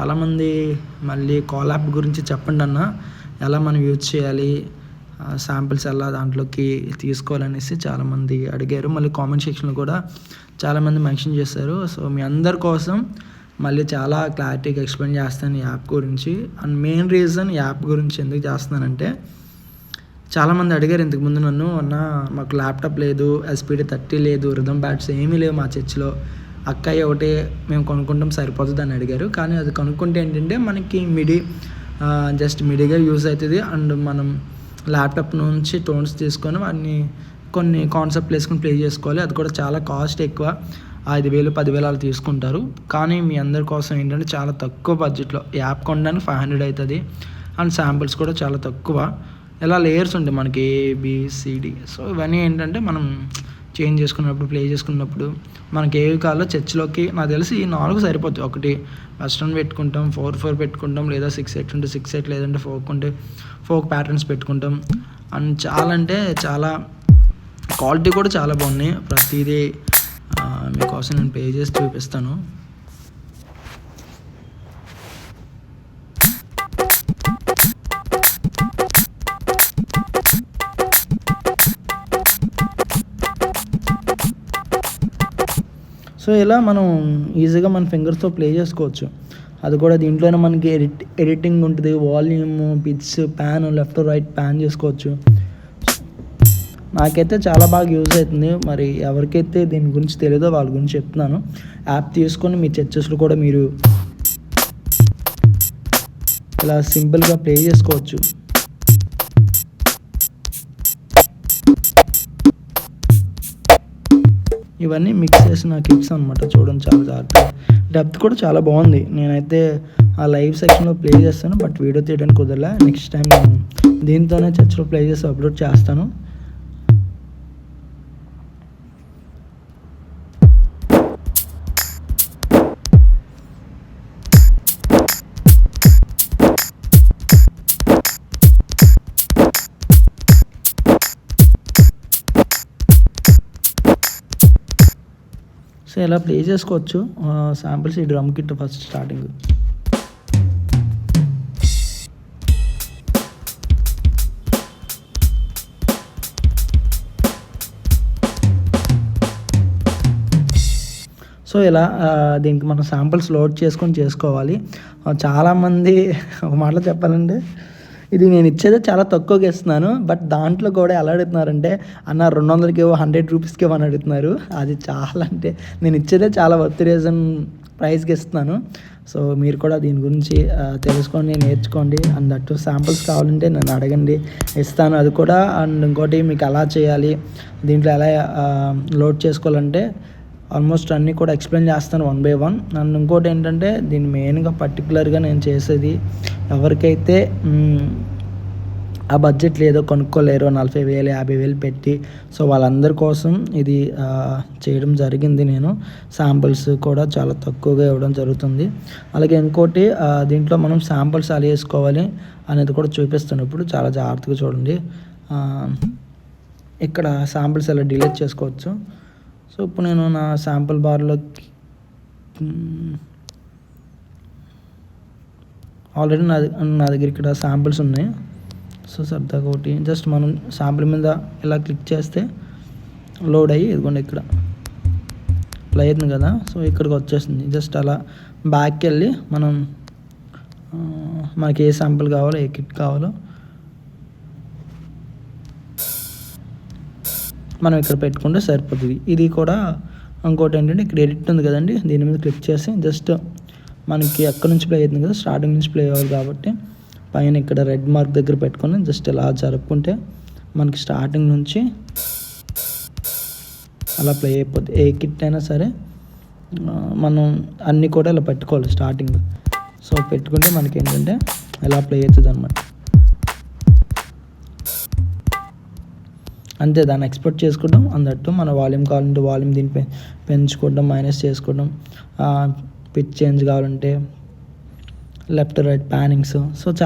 చాలామంది మళ్ళీ call app గురించి చెప్పండి అన్న, ఎలా మనం యూజ్ చేయాలి, శాంపిల్స్ ఎలా దాంట్లోకి తీసుకోవాలనేసి చాలామంది అడిగారు. మళ్ళీ కామెంట్ సెక్షన్లో కూడా చాలామంది మెన్షన్ చేశారు. సో మీ అందరి కోసం మళ్ళీ చాలా క్లారిటీగా ఎక్స్ప్లెయిన్ చేస్తాను ఈ యాప్ గురించి. అండ్ మెయిన్ రీజన్ ఈ యాప్ గురించి ఎందుకు చేస్తున్నానంటే, చాలామంది అడిగారు ఇంతకుముందు నన్ను, అన్న మాకు ల్యాప్టాప్ లేదు, SPD30 లేదు, రిథమ్ ప్యాడ్స్ ఏమీ లేవు మా చర్చిలో, అక్కయ్య ఒకటే మేము కొనుక్కుంటాం సరిపోతుంది అని అడిగారు. కానీ అది కొనుక్కుంటే ఏంటంటే మనకి జస్ట్ మిడిగా యూజ్ అవుతుంది. అండ్ మనం ల్యాప్టాప్ నుంచి టోన్స్ తీసుకొని వాటిని కొన్ని కాన్సెప్ట్లు వేసుకొని ప్లే చేసుకోవాలి. అది కూడా చాలా కాస్ట్ ఎక్కువ, 5,000 10,000 అలా తీసుకుంటారు. కానీ మీ అందరి కోసం ఏంటంటే చాలా తక్కువ బడ్జెట్లో యాప్ కొనడానికి 500 అవుతుంది. అండ్ శాంపిల్స్ కూడా చాలా తక్కువ. ఇలా లేయర్స్ ఉంటాయి మనకి ABCD. సో ఇవన్నీ ఏంటంటే మనం చేంజ్ చేసుకున్నప్పుడు, ప్లే చేసుకున్నప్పుడు మనకి ఏవి కావాలో చర్చ్లోకి నాకు తెలిసి ఈ 4 సరిపోతుంది. ఒకటి వెస్ట్రన్ పెట్టుకుంటాం, 4/4 పెట్టుకుంటాం, లేదా 6/8 ఉంటే 6/8, లేదంటే ఫోక్ ఉంటే ఫోక్ ప్యాటర్న్స్ పెట్టుకుంటాం. అండ్ చాలా అంటే చాలా క్వాలిటీ కూడా చాలా బాగున్నాయి. ప్రతిదీ మీకోసం నేను పే చేసి చూపిస్తాను. సో ఇలా మనం ఈజీగా మన ఫింగర్స్తో ప్లే చేసుకోవచ్చు. అది కూడా దీంట్లోనే మనకి ఎడిటింగ్ ఉంటుంది, volume, pitch, pan, left right pan చేసుకోవచ్చు. నాకైతే చాలా బాగా యూజ్ అవుతుంది. మరి ఎవరికైతే దీని గురించి తెలియదో వాళ్ళ గురించి చెప్తున్నాను. యాప్ తీసుకొని మీ చర్చెస్లో కూడా మీరు ఇలా సింపుల్గా ప్లే చేసుకోవచ్చు. ఇవన్నీ మిక్స్ చేసిన కిట్స్ అనమాట. చూడండి చాలా జాగ్రత్తగా, డెప్త్ కూడా చాలా బాగుంది. నేనైతే ఆ లైవ్ సెక్షన్లో ప్లే చేస్తాను, బట్ వీడియో తీయడానికి కుదరలే. నెక్స్ట్ టైం నేను దీంతోనే చర్చ్లో ప్లే చేసి అప్లోడ్ చేస్తాను. సో ఇలా ప్లే చేసుకోవచ్చు. శాంపిల్స్ ఈ drum kit first starting. So ఇలా దీనికి మనం శాంపిల్స్ లోడ్ చేసుకొని చేసుకోవాలి. చాలామంది ఒక మాటలో చెప్పాలంటే, ఇది నేను ఇచ్చేదే చాలా తక్కువకి ఇస్తున్నాను, బట్ దాంట్లో కూడా ఎలా అడుగుతున్నారంటే, అన్న 200కి 100 రూపీస్కి అని అడుగుతున్నారు. అది చాలా అంటే నేను ఇచ్చేదే చాలా వర్త్ రీజన్ ప్రైస్కి ఇస్తున్నాను. సో మీరు కూడా దీని గురించి తెలుసుకోండి, నేర్చుకోండి. అండ్ అటు శాంపిల్స్ కావాలంటే నన్ను అడగండి, ఇస్తాను అది కూడా. అండ్ ఇంకోటి మీకు ఎలా చేయాలి, దీంట్లో ఎలా లోడ్ చేసుకోవాలంటే ఆల్మోస్ట్ అన్నీ కూడా ఎక్స్ప్లెయిన్ చేస్తాను 1 by 1. అండ్ ఇంకోటి ఏంటంటే, దీన్ని మెయిన్గా పర్టికులర్గా నేను చేసేది ఎవరికైతే ఆ బడ్జెట్ లేదో, కొనుక్కోలేరో, 40,000 50,000 పెట్టి, సో వాళ్ళందరి కోసం ఇది చేయడం జరిగింది. నేను శాంపిల్స్ కూడా చాలా తక్కువగా ఇవ్వడం జరుగుతుంది. అలాగే ఇంకోటి, దీంట్లో మనం శాంపిల్స్ ఎలా వేసుకోవాలి అనేది కూడా చూపిస్తాను. ఇప్పుడు చాలా జాగ్రత్తగా చూడండి. ఇక్కడ శాంపిల్స్ ఎలా డిలీట్ చేసుకోవచ్చు. సో ఇప్పుడు నేను నా శాంపుల్ బార్లోకి ఆల్రెడీ నా దగ్గర ఇక్కడ శాంపిల్స్ ఉన్నాయి. సో సరదాగా ఒకటి జస్ట్ మనం శాంపిల్ మీద ఇలా క్లిక్ చేస్తే లోడ్ అయ్యి ఇదిగోండి ఇక్కడ ప్లే అవుతుంది కదా. సో ఇక్కడికి వచ్చేస్తుంది. జస్ట్ అలా బ్యాక్కి వెళ్ళి మనకి ఏ శాంపిల్ కావాలో, ఏ కిట్ కావాలో మనం ఇక్కడ పెట్టుకుంటే సరిపోతుంది. ఇది కూడా ఇంకోటి ఏంటంటే, ఇక్కడ ఎడిట్ ఉంది కదండి, దీని మీద క్లిక్ చేసి జస్ట్ మనకి ఎక్కడి నుంచి ప్లే అవుతుంది కదా, స్టార్టింగ్ నుంచి ప్లే అవ్వాలి కాబట్టి పైన ఇక్కడ రెడ్ మార్క్ దగ్గర పెట్టుకొని జస్ట్ ఇలా జరుపుకుంటే మనకి స్టార్టింగ్ నుంచి అలా ప్లే అయిపోద్ది. ఏ కిట్ అయినా సరే మనం అన్నీ కూడా ఇలా పెట్టుకోవాలి స్టార్టింగ్. సో పెట్టుకుంటే మనకి ఏంటంటే ఇలా ప్లే అవుతుంది అనమాట. అంతే, దాన్ని ఎక్స్పోర్ట్ చేసుకోవడం. అందట్టు మన వాల్యూమ్ కావాలంటే వాల్యూమ్ దీన్ని పెంచుకోవడం, మైనస్ చేసుకోవడం, పిచ్ చేంజ్ కావాలంటే లెఫ్ట్ రైట్ ప్యానింగ్స్. సో